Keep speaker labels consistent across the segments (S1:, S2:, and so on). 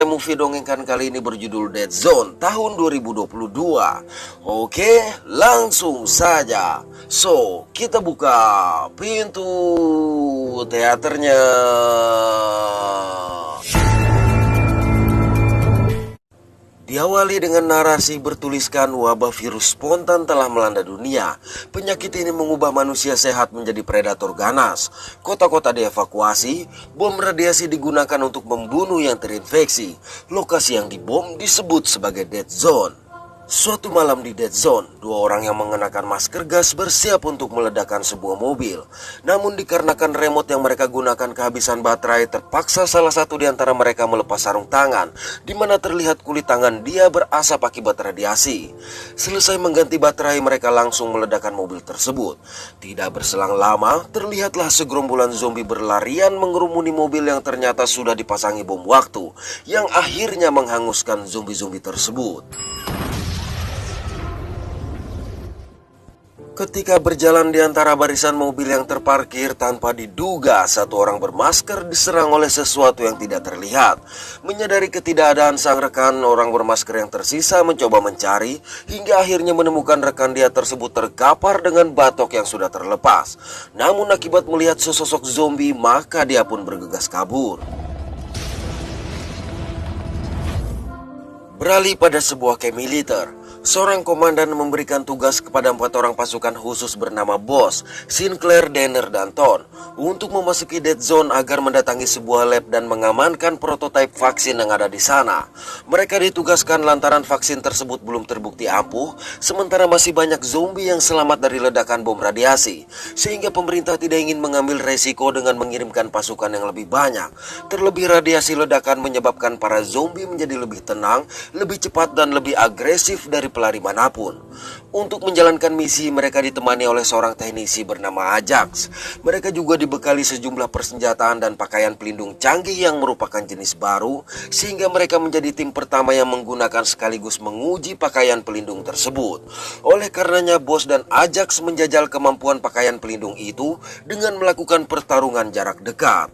S1: movie dongengkan kali ini berjudul Dead Zone tahun 2022. Oke, langsung saja. So, kita buka pintu teaternya. Diawali dengan narasi bertuliskan wabah virus spontan telah melanda dunia. Penyakit ini mengubah manusia sehat menjadi predator ganas. Kota-kota dievakuasi, bom radiasi digunakan untuk membunuh yang terinfeksi. Lokasi yang dibom disebut sebagai Dead Zone. Suatu malam di Dead Zone, dua orang yang mengenakan masker gas bersiap untuk meledakkan sebuah mobil. Namun dikarenakan remote yang mereka gunakan kehabisan baterai, terpaksa salah satu di antara mereka melepas sarung tangan, di mana terlihat kulit tangan dia berasap akibat radiasi. Selesai mengganti baterai, mereka langsung meledakkan mobil tersebut. Tidak berselang lama, terlihatlah segerombolan zombie berlarian mengerumuni mobil yang ternyata sudah dipasangi bom waktu, yang akhirnya menghanguskan zombie-zombie tersebut. Ketika berjalan di antara barisan mobil yang terparkir, tanpa diduga satu orang bermasker diserang oleh sesuatu yang tidak terlihat. Menyadari ketidakadaan sang rekan, orang bermasker yang tersisa mencoba mencari hingga akhirnya menemukan rekan dia tersebut terkapar dengan batok yang sudah terlepas. Namun akibat melihat sesosok zombie, maka dia pun bergegas kabur. Beralih pada sebuah camp militer. Seorang komandan memberikan tugas kepada 4 orang pasukan khusus bernama Boss, Sinclair, Danner, dan Ton untuk memasuki Dead Zone agar mendatangi sebuah lab dan mengamankan prototipe vaksin yang ada di sana. Mereka ditugaskan lantaran vaksin tersebut belum terbukti ampuh, sementara masih banyak zombie yang selamat dari ledakan bom radiasi, sehingga pemerintah tidak ingin mengambil resiko dengan mengirimkan pasukan yang lebih banyak. Terlebih radiasi ledakan menyebabkan para zombie menjadi lebih tenang, lebih cepat, dan lebih agresif dari pelari manapun. Untuk menjalankan misi, mereka ditemani oleh seorang teknisi bernama Ajax. Mereka juga dibekali sejumlah persenjataan dan pakaian pelindung canggih yang merupakan jenis baru, sehingga mereka menjadi tim pertama yang menggunakan sekaligus menguji pakaian pelindung tersebut. Oleh karenanya, Bos dan Ajax menjajal kemampuan pakaian pelindung itu dengan melakukan pertarungan jarak dekat.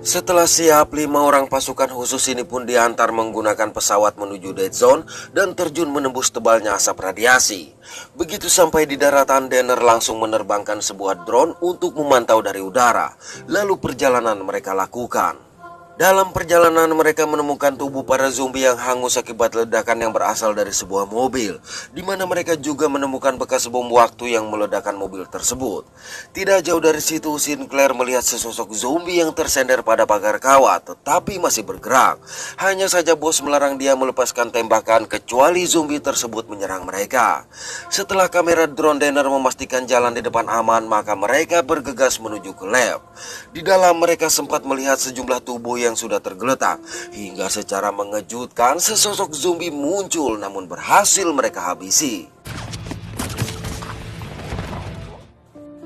S1: Setelah siap, 5 orang pasukan khusus ini pun diantar menggunakan pesawat menuju Dead Zone dan terjun menembus tebalnya asap radiasi. Begitu sampai di daratan, Danner langsung menerbangkan sebuah drone untuk memantau dari udara. Lalu perjalanan mereka lakukan. Dalam perjalanan mereka menemukan tubuh para zombie yang hangus akibat ledakan yang berasal dari sebuah mobil, di mana mereka juga menemukan bekas bom waktu yang meledakkan mobil tersebut. Tidak jauh dari situ, Sinclair melihat sesosok zombie yang tersender pada pagar kawat, tetapi masih bergerak. Hanya saja Bos melarang dia melepaskan tembakan kecuali zombie tersebut menyerang mereka. Setelah kamera drone Danner memastikan jalan di depan aman, maka mereka bergegas menuju ke lab. Di dalam mereka sempat melihat sejumlah tubuh yang sudah tergeletak, hingga secara mengejutkan sesosok zombie muncul namun berhasil mereka habisi.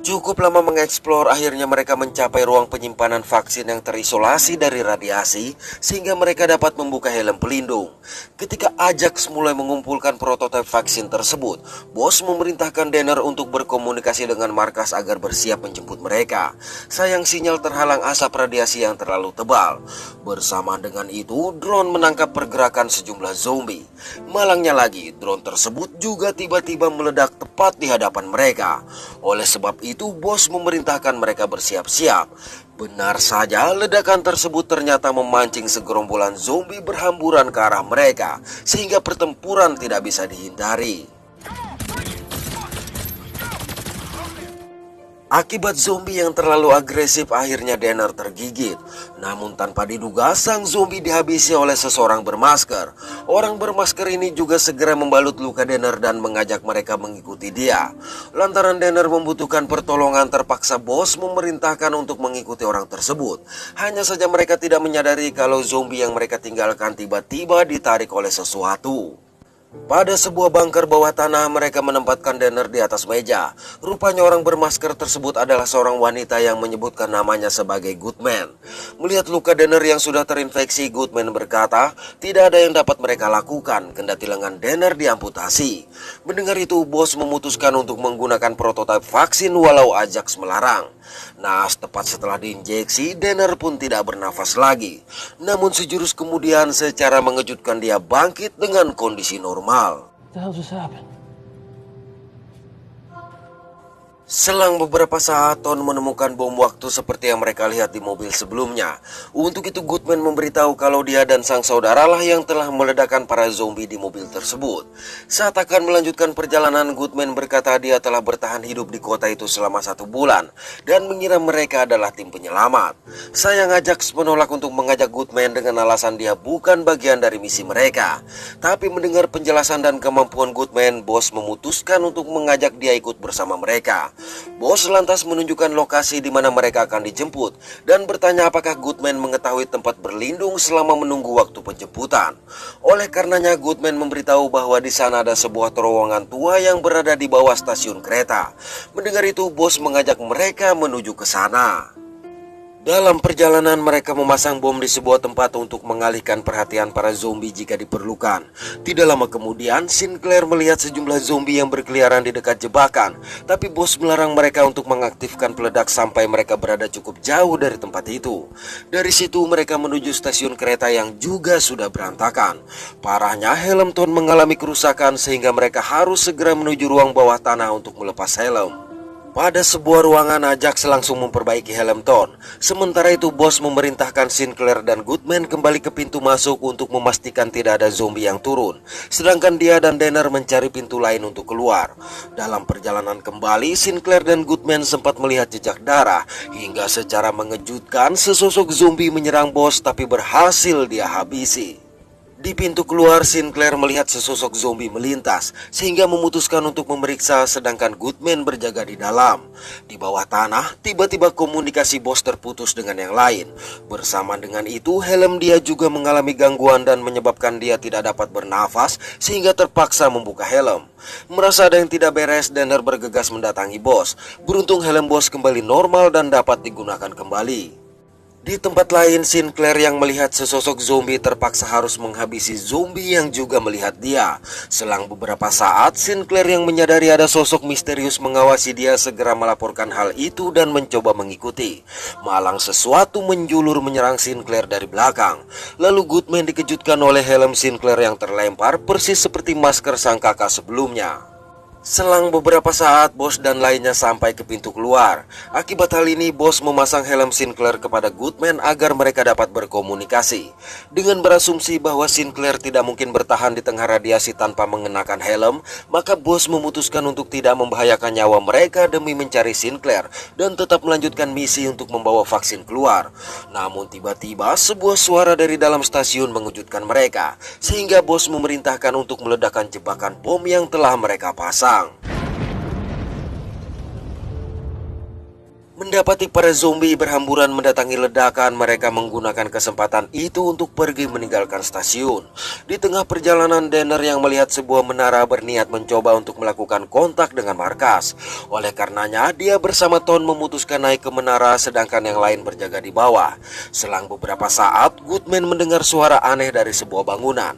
S1: Cukup lama mengeksplor, akhirnya mereka mencapai ruang penyimpanan vaksin yang terisolasi dari radiasi, sehingga mereka dapat membuka helm pelindung. Ketika Ajax mulai mengumpulkan prototipe vaksin tersebut, Bos memerintahkan Danner untuk berkomunikasi dengan markas agar bersiap menjemput mereka. Sayang, sinyal terhalang asap radiasi yang terlalu tebal. Bersamaan dengan itu, drone menangkap pergerakan sejumlah zombie. Malangnya lagi, drone tersebut juga tiba-tiba meledak tepat di hadapan mereka. Oleh sebab itu, Bos memerintahkan mereka bersiap-siap. Benar saja, ledakan tersebut ternyata memancing segerombolan zombie berhamburan ke arah mereka, sehingga pertempuran tidak bisa dihindari. Akibat zombie yang terlalu agresif, akhirnya Danner tergigit. Namun tanpa diduga, sang zombie dihabisi oleh seseorang bermasker. Orang bermasker ini juga segera membalut luka Danner dan mengajak mereka mengikuti dia. Lantaran Danner membutuhkan pertolongan, terpaksa Bos memerintahkan untuk mengikuti orang tersebut. Hanya saja mereka tidak menyadari kalau zombie yang mereka tinggalkan tiba-tiba ditarik oleh sesuatu. Pada sebuah bunker bawah tanah, mereka menempatkan Danner di atas meja. Rupanya orang bermasker tersebut adalah seorang wanita yang menyebutkan namanya sebagai Goodman. Melihat luka Danner yang sudah terinfeksi, Goodman berkata, tidak ada yang dapat mereka lakukan, kendati lengan Danner diamputasi. Mendengar itu, bos memutuskan untuk menggunakan prototipe vaksin walau Ajax melarang. Nah, tepat setelah diinjeksi, Danner pun tidak bernafas lagi. Namun sejurus kemudian, secara mengejutkan dia bangkit dengan kondisi normal.
S2: What the hell just happened?
S1: Selang beberapa saat, Ton menemukan bom waktu seperti yang mereka lihat di mobil sebelumnya. Untuk itu Goodman memberitahu kalau dia dan sang saudara lah yang telah meledakkan para zombie di mobil tersebut. Saat akan melanjutkan perjalanan, Goodman berkata dia telah bertahan hidup di kota itu selama 1 bulan dan mengira mereka adalah tim penyelamat. Sayang, Ajax menolak untuk mengajak Goodman dengan alasan dia bukan bagian dari misi mereka. Tapi mendengar penjelasan dan kemampuan Goodman, bos memutuskan untuk mengajak dia ikut bersama mereka. Bos lantas menunjukkan lokasi di mana mereka akan dijemput dan bertanya apakah Goodman mengetahui tempat berlindung selama menunggu waktu penjemputan. Oleh karenanya, Goodman memberitahu bahwa di sana ada sebuah terowongan tua yang berada di bawah stasiun kereta. Mendengar itu, bos mengajak mereka menuju ke sana. Dalam perjalanan, mereka memasang bom di sebuah tempat untuk mengalihkan perhatian para zombie jika diperlukan. Tidak lama kemudian, Sinclair melihat sejumlah zombie yang berkeliaran di dekat jebakan. Tapi bos melarang mereka untuk mengaktifkan peledak sampai mereka berada cukup jauh dari tempat itu. Dari situ mereka menuju stasiun kereta yang juga sudah berantakan. Parahnya, helm Ton mengalami kerusakan sehingga mereka harus segera menuju ruang bawah tanah untuk melepas helm. Pada sebuah ruangan, Ajax langsung memperbaiki helm Ton. Sementara itu, bos memerintahkan Sinclair dan Goodman kembali ke pintu masuk untuk memastikan tidak ada zombie yang turun. Sedangkan dia dan Danner mencari pintu lain untuk keluar. Dalam perjalanan kembali, Sinclair dan Goodman sempat melihat jejak darah. Hingga secara mengejutkan, sesosok zombie menyerang bos tapi berhasil dia habisi. Di pintu keluar, Sinclair melihat sesosok zombie melintas, sehingga memutuskan untuk memeriksa sedangkan Goodman berjaga di dalam. Di bawah tanah, tiba-tiba komunikasi bos terputus dengan yang lain. Bersama dengan itu, helm dia juga mengalami gangguan dan menyebabkan dia tidak dapat bernafas, sehingga terpaksa membuka helm. Merasa ada yang tidak beres, Danner bergegas mendatangi bos. Beruntung helm bos kembali normal dan dapat digunakan kembali. Di tempat lain, Sinclair yang melihat sesosok zombie terpaksa harus menghabisi zombie yang juga melihat dia. Selang beberapa saat, Sinclair yang menyadari ada sosok misterius mengawasi dia segera melaporkan hal itu dan mencoba mengikuti. Malang sesuatu menjulur menyerang Sinclair dari belakang. Lalu Goodman dikejutkan oleh helm Sinclair yang terlempar persis seperti masker sang kakak sebelumnya. Selang beberapa saat, bos dan lainnya sampai ke pintu keluar. Akibat hal ini, bos memasang helm Sinclair kepada Goodman agar mereka dapat berkomunikasi. Dengan berasumsi bahwa Sinclair tidak mungkin bertahan di tengah radiasi tanpa mengenakan helm, maka bos memutuskan untuk tidak membahayakan nyawa mereka demi mencari Sinclair dan tetap melanjutkan misi untuk membawa vaksin keluar. Namun tiba-tiba sebuah suara dari dalam stasiun mengejutkan mereka, sehingga bos memerintahkan untuk meledakkan jebakan bom yang telah mereka pasang. Mendapati para zombie berhamburan mendatangi ledakan, mereka menggunakan kesempatan itu untuk pergi meninggalkan stasiun. Di tengah perjalanan, Danner yang melihat sebuah menara berniat mencoba untuk melakukan kontak dengan markas. Oleh karenanya, dia bersama Ton memutuskan naik ke menara sedangkan yang lain berjaga di bawah. Selang beberapa saat, Goodman mendengar suara aneh dari sebuah bangunan.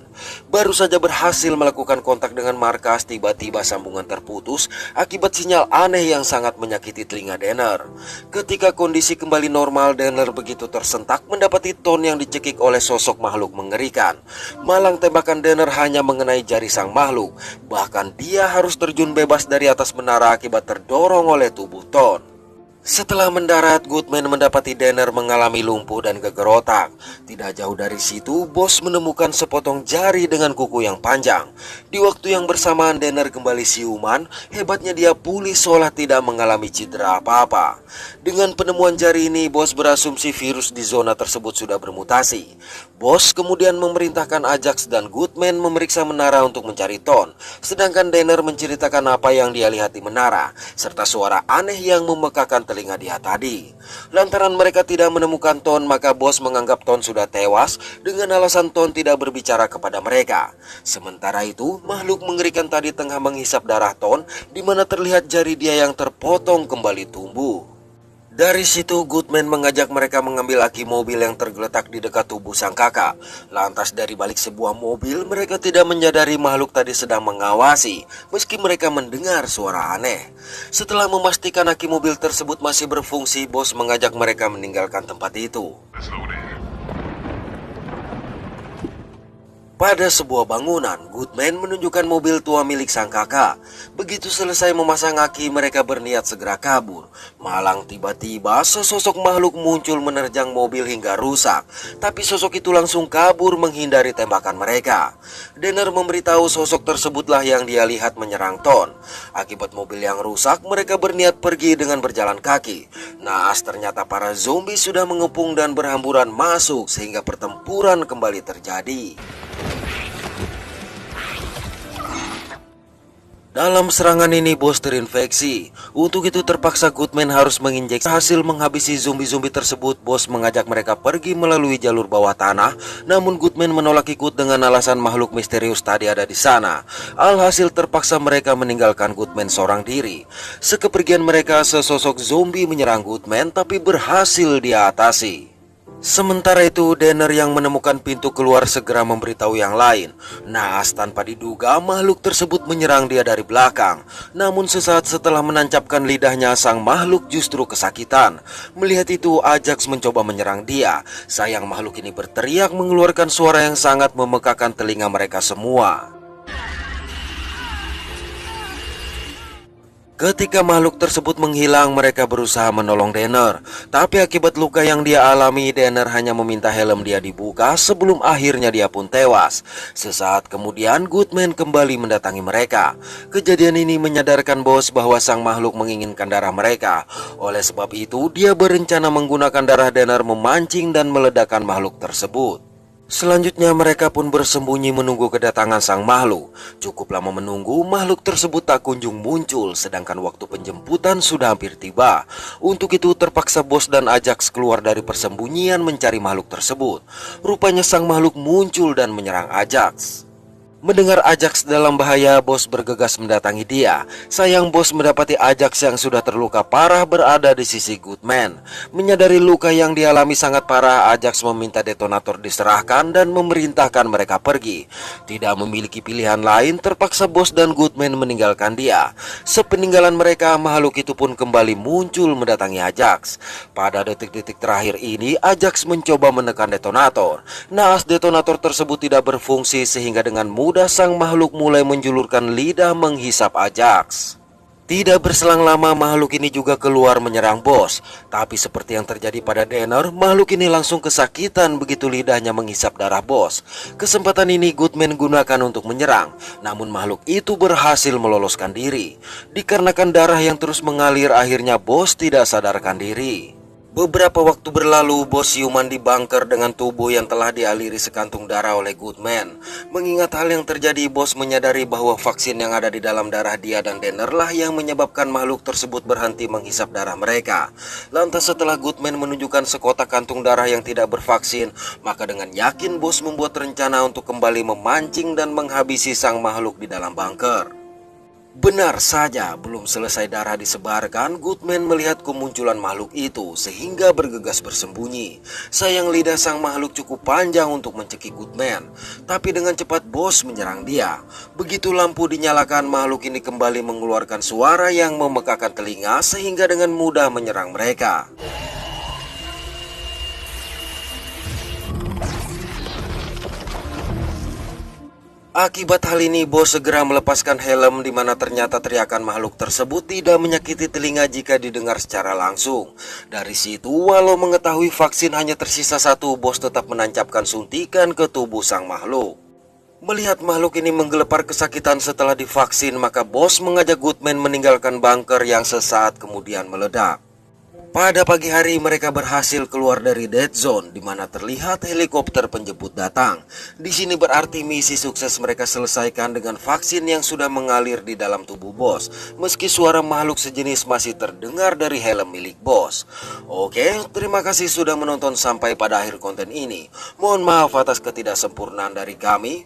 S1: Baru saja berhasil melakukan kontak dengan markas, tiba-tiba sambungan terputus akibat sinyal aneh yang sangat menyakiti telinga Danner. Ketika kondisi kembali normal, Danner begitu tersentak mendapati Ton yang dicekik oleh sosok makhluk mengerikan. Malang tembakan Danner hanya mengenai jari sang makhluk. Bahkan dia harus terjun bebas dari atas menara akibat terdorong oleh tubuh Ton. Setelah mendarat, Goodman mendapati Danner mengalami lumpuh dan geger otak. Tidak jauh dari situ, bos menemukan sepotong jari dengan kuku yang panjang. Di waktu yang bersamaan, Danner kembali siuman. Hebatnya dia pulih seolah tidak mengalami cedera apa-apa. Dengan penemuan jari ini, bos berasumsi virus di zona tersebut sudah bermutasi. Bos kemudian memerintahkan Ajax dan Goodman memeriksa menara untuk mencari Ton, sedangkan Danner menceritakan apa yang dia lihat di menara, serta suara aneh yang memekakan telinga dia tadi. Lantaran mereka tidak menemukan Ton, maka bos menganggap Ton sudah tewas dengan alasan Ton tidak berbicara kepada mereka. Sementara itu, makhluk mengerikan tadi tengah menghisap darah Ton, di mana terlihat jari dia yang terpotong kembali tumbuh. Dari situ Goodman mengajak mereka mengambil aki mobil yang tergeletak di dekat tubuh sang kakak. Lantas dari balik sebuah mobil mereka tidak menyadari makhluk tadi sedang mengawasi, meski mereka mendengar suara aneh. Setelah memastikan aki mobil tersebut masih berfungsi, bos mengajak mereka meninggalkan tempat itu. Pada sebuah bangunan, Goodman menunjukkan mobil tua milik sang kakak. Begitu selesai memasang aki, mereka berniat segera kabur. Malang tiba-tiba sesosok makhluk muncul menerjang mobil hingga rusak. Tapi sosok itu langsung kabur menghindari tembakan mereka. Danner memberitahu sosok tersebutlah yang dia lihat menyerang Ton. Akibat mobil yang rusak, mereka berniat pergi dengan berjalan kaki. Naas ternyata para zombie sudah mengepung dan berhamburan masuk sehingga pertempuran kembali terjadi. Dalam serangan ini bos terinfeksi. Untuk itu terpaksa Goodman harus menginjeksi. Hasil menghabisi zombie-zombie tersebut, bos mengajak mereka pergi melalui jalur bawah tanah. Namun Goodman menolak ikut dengan alasan makhluk misterius tadi ada di sana. Alhasil terpaksa mereka meninggalkan Goodman seorang diri. Sekepergian mereka, sesosok zombie menyerang Goodman tapi berhasil diatasi. Sementara itu, Danner yang menemukan pintu keluar segera memberitahu yang lain. Naas tanpa diduga, makhluk tersebut menyerang dia dari belakang. Namun sesaat setelah menancapkan lidahnya, sang makhluk justru kesakitan. Melihat itu, Ajax mencoba menyerang dia. Sayang makhluk ini berteriak mengeluarkan suara yang sangat memekakan telinga mereka semua. Ketika makhluk tersebut menghilang, mereka berusaha menolong Danner. Tapi akibat luka yang dia alami, Danner hanya meminta helm dia dibuka sebelum akhirnya dia pun tewas. Sesaat kemudian, Goodman kembali mendatangi mereka. Kejadian ini menyadarkan bos bahwa sang makhluk menginginkan darah mereka. Oleh sebab itu, dia berencana menggunakan darah Danner memancing dan meledakkan makhluk tersebut. Selanjutnya mereka pun bersembunyi menunggu kedatangan sang makhluk. Cukup lama menunggu, makhluk tersebut tak kunjung muncul, sedangkan waktu penjemputan sudah hampir tiba. Untuk itu terpaksa bos dan Ajax keluar dari persembunyian mencari makhluk tersebut. Rupanya sang makhluk muncul dan menyerang Ajax. Mendengar Ajax dalam bahaya, bos bergegas mendatangi dia. Sayang bos mendapati Ajax yang sudah terluka parah berada di sisi Goodman. Menyadari luka yang dialami sangat parah, Ajax meminta detonator diserahkan dan memerintahkan mereka pergi. Tidak memiliki pilihan lain, terpaksa bos dan Goodman meninggalkan dia. Sepeninggalan mereka, makhluk itu pun kembali muncul mendatangi Ajax. Pada detik-detik terakhir ini, Ajax mencoba menekan detonator. Naas detonator tersebut tidak berfungsi sehingga dengan mudah sang makhluk mulai menjulurkan lidah menghisap Ajax. Tidak berselang lama makhluk ini juga keluar menyerang bos. Tapi seperti yang terjadi pada Danner, makhluk ini langsung kesakitan begitu lidahnya menghisap darah bos. Kesempatan ini Goodman gunakan untuk menyerang. Namun makhluk itu berhasil meloloskan diri. Dikarenakan darah yang terus mengalir, akhirnya bos tidak sadarkan diri. Beberapa waktu berlalu, bos siuman di bunker dengan tubuh yang telah dialiri sekantung darah oleh Goodman. Mengingat hal yang terjadi, bos menyadari bahwa vaksin yang ada di dalam darah dia dan Danner lah yang menyebabkan makhluk tersebut berhenti menghisap darah mereka. Lantas setelah Goodman menunjukkan sekotak kantung darah yang tidak bervaksin, maka dengan yakin bos membuat rencana untuk kembali memancing dan menghabisi sang makhluk di dalam bunker. Benar saja, belum selesai darah disebarkan, Goodman melihat kemunculan makhluk itu sehingga bergegas bersembunyi. Sayang lidah sang makhluk cukup panjang untuk mencekik Goodman, tapi dengan cepat bos menyerang dia. Begitu lampu dinyalakan, makhluk ini kembali mengeluarkan suara yang memekakan telinga sehingga dengan mudah menyerang mereka. Akibat hal ini, bos segera melepaskan helm di mana ternyata teriakan makhluk tersebut tidak menyakiti telinga jika didengar secara langsung. Dari situ, walau mengetahui vaksin hanya tersisa satu, bos tetap menancapkan suntikan ke tubuh sang makhluk. Melihat makhluk ini menggelepar kesakitan setelah divaksin, maka bos mengajak Goodman meninggalkan bunker yang sesaat kemudian meledak. Pada pagi hari mereka berhasil keluar dari dead zone di mana terlihat helikopter penjemput datang. Di sini berarti misi sukses mereka selesaikan dengan vaksin yang sudah mengalir di dalam tubuh bos. Meski suara makhluk sejenis masih terdengar dari helm milik bos. Oke, terima kasih sudah menonton sampai pada akhir konten ini. Mohon maaf atas ketidaksempurnaan dari kami.